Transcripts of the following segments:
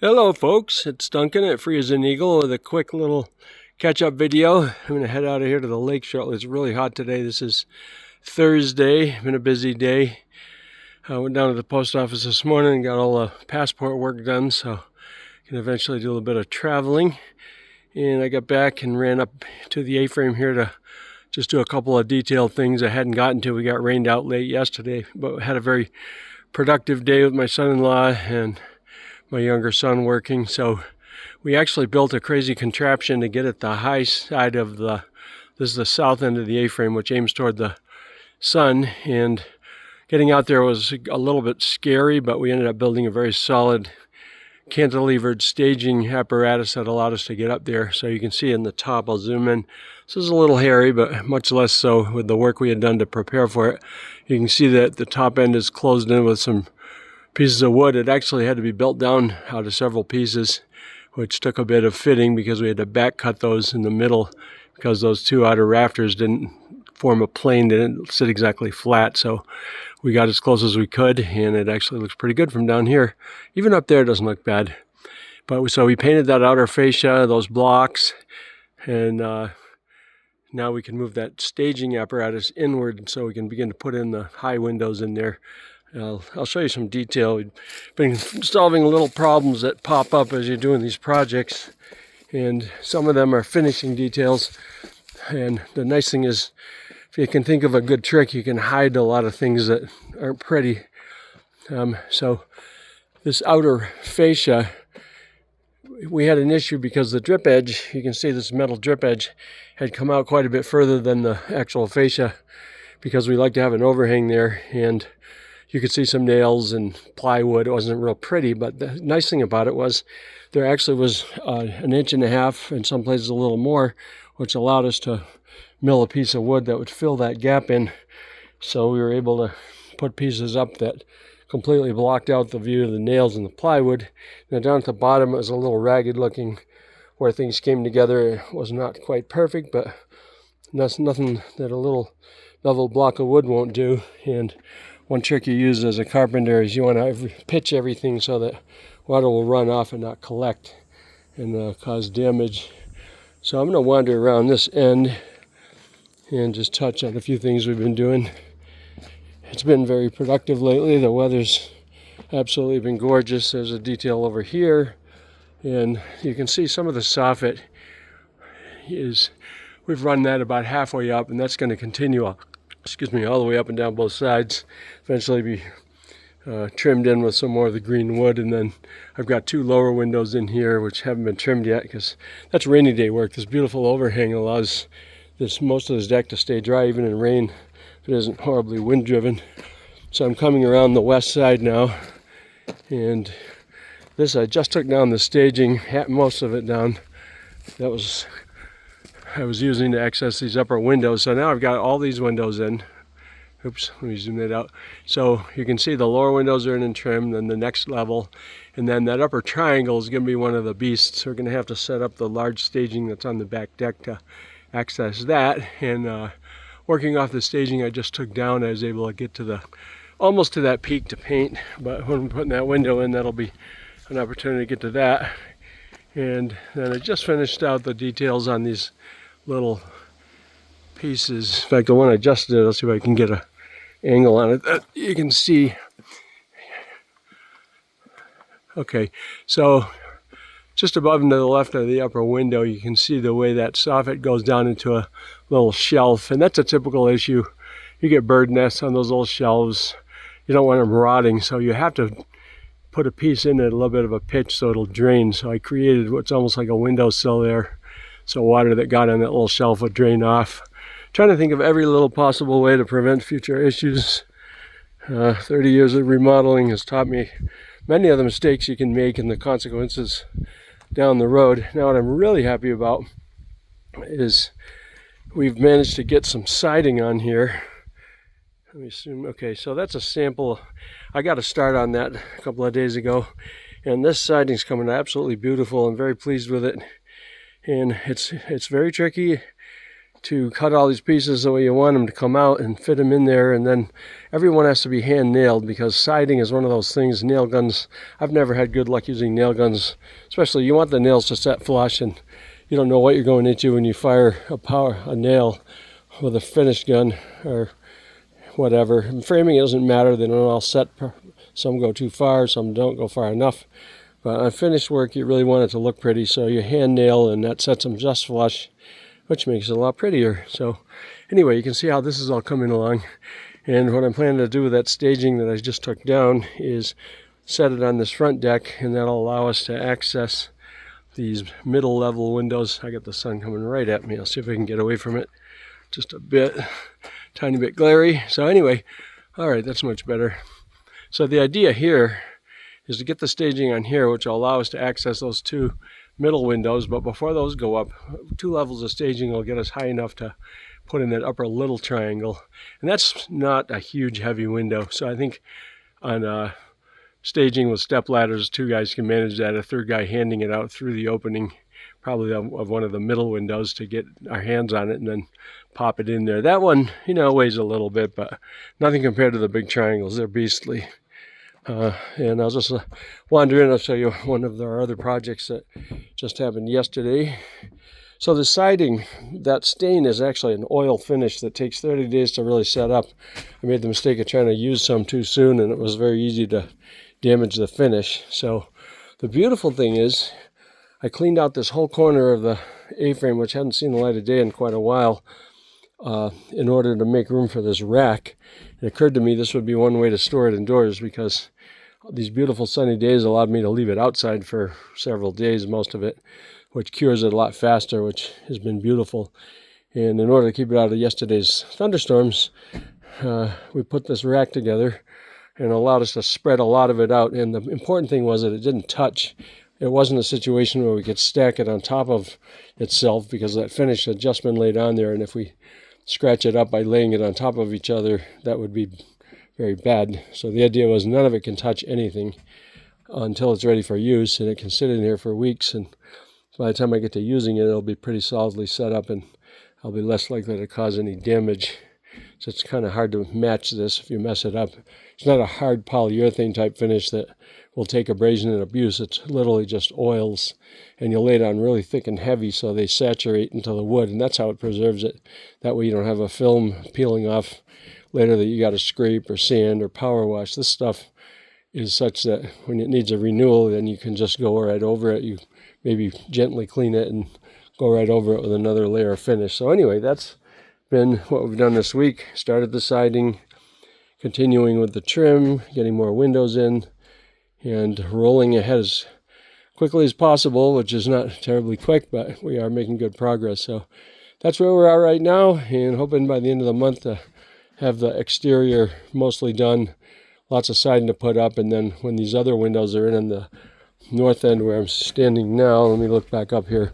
Hello folks, it's Duncan at Free as an Eagle with a quick little catch-up video. I'm going to head out of here to the lake shortly. It's really hot today. This is Thursday. Been a busy day. I went down to the post office this morning and got all the passport work done, so I can eventually do a little bit of traveling. And I got back and ran up to the A-frame here to just do a couple of detailed things I hadn't gotten to. We got rained out late yesterday, but had a very productive day with my son-in-law and my younger son working. So we actually built a crazy contraption to get at the high side of this is the south end of the A-frame, which aims toward the sun, and getting out there was a little bit scary, but we ended up building a very solid cantilevered staging apparatus that allowed us to get up there. So you can see in the top, I'll zoom in. This is a little hairy, but much less so with the work we had done to prepare for it. You can see that the top end is closed in with some pieces of wood. It actually had to be built down out of several pieces, which took a bit of fitting because we had to back cut those in the middle because those two outer rafters didn't form a plane, they didn't sit exactly flat. So we got as close as we could, and it actually looks pretty good from down here. Even up there it doesn't look bad. But so we painted that outer fascia, those blocks, and now we can move that staging apparatus inward so we can begin to put in the high windows in there. I'll show you some detail. We've been solving little problems that pop up as you're doing these projects, and some of them are finishing details. And the nice thing is, if you can think of a good trick, you can hide a lot of things that aren't pretty. So this outer fascia, we had an issue because the drip edge, you can see this metal drip edge, had come out quite a bit further than the actual fascia because we like to have an overhang there, and you could see some nails and plywood. It wasn't real pretty, but the nice thing about it was there actually was an inch and a half, in some places a little more, which allowed us to mill a piece of wood that would fill that gap in. So we were able to put pieces up that completely blocked out the view of the nails and the plywood. Now down at the bottom it was a little ragged looking where things came together. It was not quite perfect, but that's nothing that a little level block of wood won't do. And one trick you use as a carpenter is you want to pitch everything so that water will run off and not collect and cause damage. So I'm going to wander around this end and just touch on a few things we've been doing. It's been very productive lately. The weather's absolutely been gorgeous. There's a detail over here, and you can see some of the soffit is, we've run that about halfway up, and that's going to continue all the way up and down both sides. Eventually be trimmed in with some more of the green wood, and then I've got two lower windows in here which haven't been trimmed yet because that's rainy day work. This beautiful overhang allows most of this deck to stay dry even in rain if it isn't horribly wind driven. So I'm coming around the west side now, and this I just took down the staging, most of it down. That was I was using to access these upper windows. So now I've got all these windows in. Oops, let me zoom that out. So you can see the lower windows are in and trimmed, then the next level, and then that upper triangle is going to be one of the beasts. We're going to have to set up the large staging that's on the back deck to access that. And working off the staging I just took down, I was able to get to almost to that peak to paint. But when I'm putting that window in, that'll be an opportunity to get to that. And then I just finished out the details on these little pieces. In fact, the one I just did, I'll see if I can get an angle on it that you can see. Okay, so just above and to the left of the upper window, you can see the way that soffit goes down into a little shelf, and that's a typical issue. You get bird nests on those little shelves. You don't want them rotting, so you have to put a piece in at a little bit of a pitch so it'll drain. So I created what's almost like a windowsill there, so water that got on that little shelf would drain off. Trying to think of every little possible way to prevent future issues. 30 years of remodeling has taught me many of the mistakes you can make and the consequences down the road. Now what I'm really happy about is we've managed to get some siding on here. Let me assume, okay, so that's a sample. I got a start on that a couple of days ago, and this siding's coming absolutely beautiful. I'm very pleased with it, and it's very tricky to cut all these pieces the way you want them to come out and fit them in there, and then everyone has to be hand nailed because siding is one of those things. Nail guns, I've never had good luck using nail guns, especially you want the nails to set flush and you don't know what you're going into when you fire a nail with a finished gun or whatever. And framing, it doesn't matter, they don't all set. Some go too far, some don't go far enough. But on finished work, you really want it to look pretty, so you hand nail and that sets them just flush, which makes it a lot prettier. So anyway, you can see how this is all coming along. And what I'm planning to do with that staging that I just took down is set it on this front deck, and that'll allow us to access these middle level windows. I got the sun coming right at me. I'll see if I can get away from it just a bit, tiny bit glary. So anyway, all right, that's much better. So the idea here is to get the staging on here, which will allow us to access those two middle windows, but before those go up, 2 levels of staging will get us high enough to put in that upper little triangle, and that's not a huge heavy window. So I think on staging with step ladders, 2 guys can manage that, a 3rd guy handing it out through the opening probably of one of the middle windows to get our hands on it and then pop it in there. That one, weighs a little bit, but nothing compared to the big triangles. They're beastly. And I'll just wander in. I'll show you one of our other projects that just happened yesterday. So the siding, that stain is actually an oil finish that takes 30 days to really set up. I made the mistake of trying to use some too soon, and it was very easy to damage the finish. So the beautiful thing is I cleaned out this whole corner of the A-frame, which hadn't seen the light of day in quite a while, in order to make room for this rack. It occurred to me this would be one way to store it indoors, because these beautiful sunny days allowed me to leave it outside for several days, most of it, which cures it a lot faster, which has been beautiful. And in order to keep it out of yesterday's thunderstorms, we put this rack together and allowed us to spread a lot of it out. And the important thing was that it didn't touch. It wasn't a situation where we could stack it on top of itself, because that finish had just been laid on there, and if we scratch it up by laying it on top of each other, that would be very bad. So the idea was none of it can touch anything until it's ready for use, and it can sit in here for weeks, and by the time I get to using it, it'll be pretty solidly set up and I'll be less likely to cause any damage. So it's kind of hard to match this if you mess it up. It's not a hard polyurethane type finish that will take abrasion and abuse. It's literally just oils, and you'll lay it on really thick and heavy so they saturate into the wood, and that's how it preserves it. That way you don't have a film peeling off later that you got to scrape or sand or power wash. This stuff is such that when it needs a renewal, then you can just go right over it. You maybe gently clean it and go right over it with another layer of finish. So anyway, that's been what we've done this week. Started the siding, continuing with the trim, getting more windows in, and rolling ahead as quickly as possible, which is not terribly quick, but we are making good progress. So that's where we are right now, and hoping by the end of the month to have the exterior mostly done, lots of siding to put up, and then when these other windows are in on the north end where I'm standing now, let me look back up here.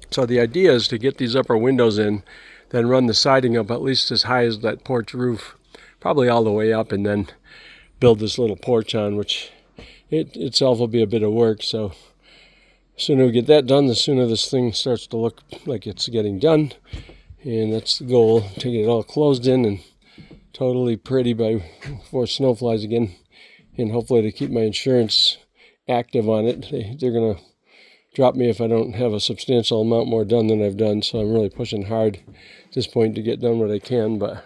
So the idea is to get these upper windows in, then run the siding up at least as high as that porch roof, probably all the way up, and then build this little porch on, which it itself will be a bit of work. So the sooner we get that done, the sooner this thing starts to look like it's getting done. And that's the goal, to get it all closed in and totally pretty before snow flies again, and hopefully to keep my insurance active on it. They're going to drop me if I don't have a substantial amount more done than I've done, so I'm really pushing hard at this point to get done what I can, but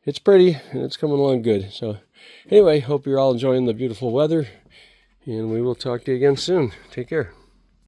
it's pretty and it's coming along good. So anyway, hope you're all enjoying the beautiful weather, and we will talk to you again soon. Take care.